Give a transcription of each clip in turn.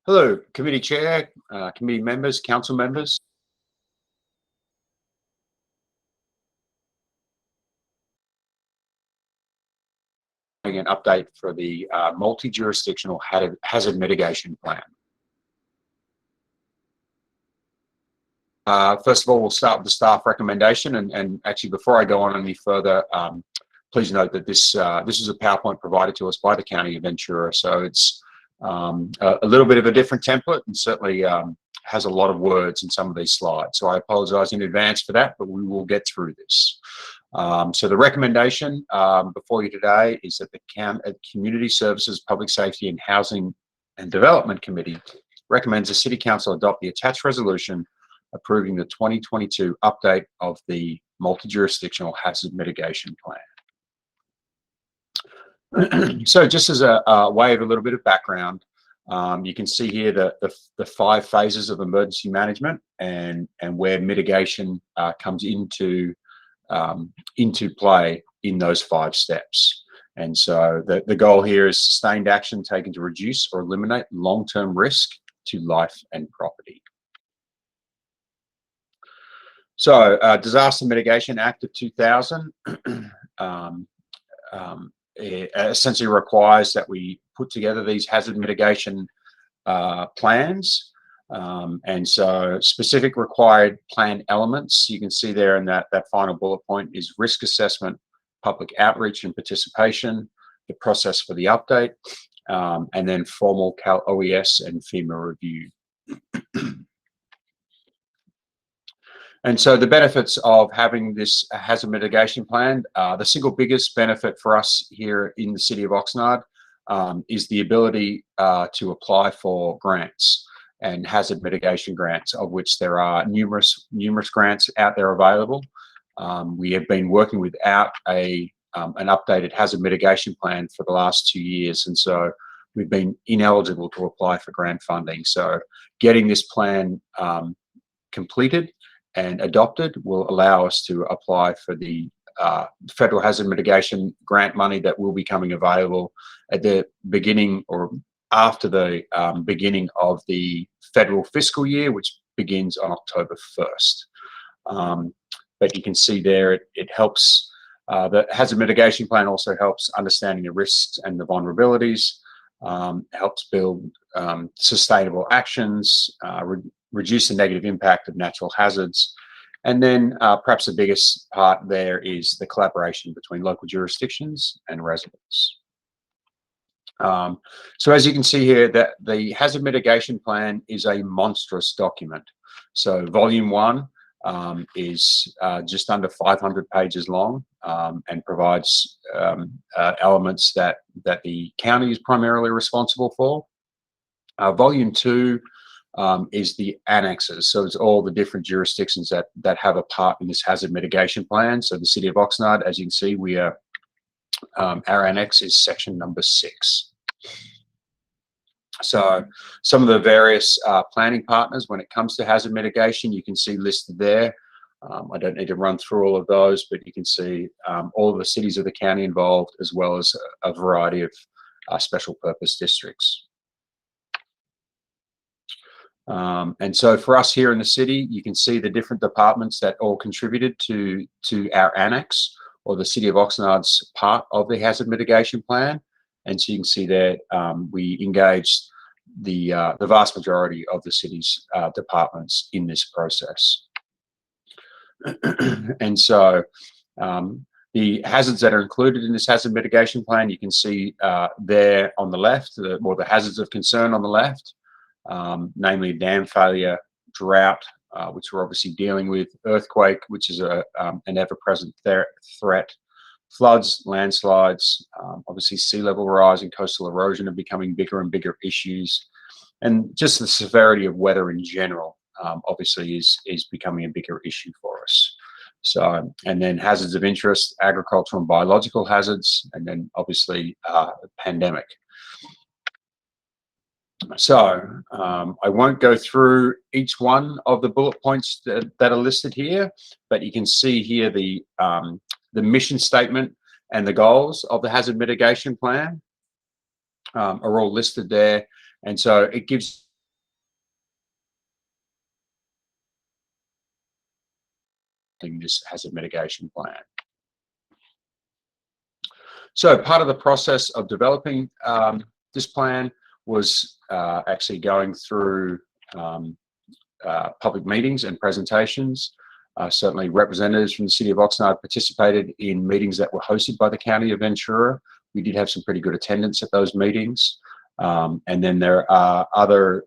Hello, committee chair, committee members, council members. An update for the multi-jurisdictional hazard mitigation plan. First of all, we'll start with the staff recommendation, and actually before I go on any further, please note that this is a PowerPoint provided to us by the County of Ventura, so it's a little bit of a different template and certainly has a lot of words in some of these slides. So I apologize in advance for that, but we will get through this. So the recommendation before you today is that the Community Services, Public Safety and Housing and Development Committee recommends the City Council adopt the attached resolution approving the 2022 update of the multi-jurisdictional hazard mitigation plan. So just as a way of a little bit of background, you can see here the 5 phases of emergency management and where mitigation comes into play in those 5 steps. And so the goal here is sustained action taken to reduce or eliminate long-term risk to life and property. So Disaster Mitigation Act of 2000 it essentially requires that we put together these hazard mitigation plans. And so specific required plan elements, you can see there in that final bullet point is risk assessment, public outreach and participation, the process for the update, and then formal Cal OES and FEMA review. And so the benefits of having this hazard mitigation plan, the single biggest benefit for us here in the city of Oxnard is the ability to apply for grants and hazard mitigation grants, of which there are numerous grants out there available. We have been working without an updated hazard mitigation plan for the last 2 years, and so we've been ineligible to apply for grant funding. So getting this plan completed and adopted will allow us to apply for the federal hazard mitigation grant money that will be coming available at the beginning or after the beginning of the federal fiscal year, which begins on October 1st. But you can see there it helps, the hazard mitigation plan also helps understanding the risks and the vulnerabilities, helps build sustainable actions, reduce the negative impact of natural hazards. And then perhaps the biggest part there is the collaboration between local jurisdictions and residents. So as you can see here, that the hazard mitigation plan is a monstrous document. So volume 1 is just under 500 pages long and provides elements that the county is primarily responsible for. Volume 2 is the annexes. So it's all the different jurisdictions that have a part in this hazard mitigation plan. So the city of Oxnard, as you can see, we are, our annex is section number 6. So some of the various planning partners when it comes to hazard mitigation, you can see listed there. I don't need to run through all of those, but you can see all of the cities of the county involved, as well as a variety of special purpose districts. And so for us here in the city, you can see the different departments that all contributed to our annex, or the city of Oxnard's part of the hazard mitigation plan. And so you can see that we engaged the vast majority of the city's departments in this process. And so the hazards that are included in this hazard mitigation plan, you can see there on the left, the hazards of concern on the left, namely dam failure, drought, which we're obviously dealing with, earthquake, which is an ever-present threat, floods, landslides, obviously sea level rise and coastal erosion are becoming bigger and bigger issues, and just the severity of weather in general obviously is becoming a bigger issue for us. So, and then hazards of interest, agricultural and biological hazards, and then obviously pandemic. So I won't go through each one of the bullet points that are listed here, but you can see here the mission statement and the goals of the hazard mitigation plan are all listed there. And so it gives adopting this hazard mitigation plan. So part of the process of developing this plan was actually going through public meetings and presentations. Certainly representatives from the City of Oxnard participated in meetings that were hosted by the County of Ventura. We did have some pretty good attendance at those meetings. And then there are other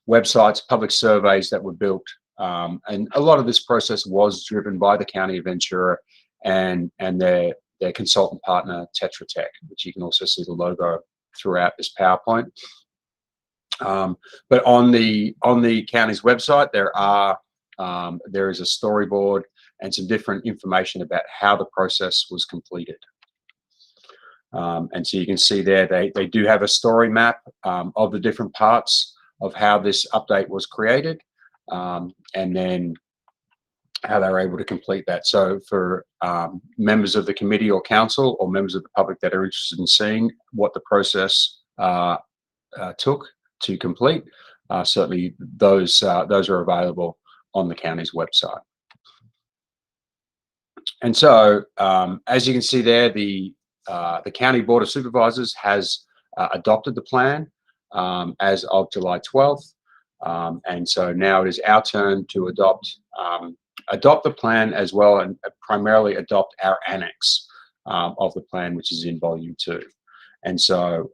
websites, public surveys that were built. And a lot of this process was driven by the County of Ventura and their consultant partner, Tetra Tech, which you can also see the logo throughout this PowerPoint. But on the county's website, there is a storyboard and some different information about how the process was completed. And so you can see there, they do have a story map of the different parts of how this update was created, and then how they were able to complete that. So for members of the committee or council or members of the public that are interested in seeing what the process took to complete, certainly those are available on the county's website. And so as you can see there, the County Board of Supervisors has adopted the plan as of July 12th. And so now it is our turn to adopt the plan as well, and primarily adopt our annex of the plan, which is in volume 2. And so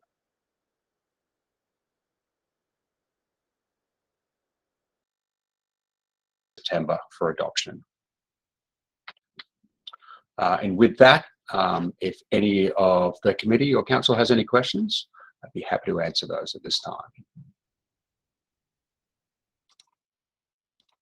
September for adoption. And with that, if any of the committee or council has any questions, I'd be happy to answer those at this time.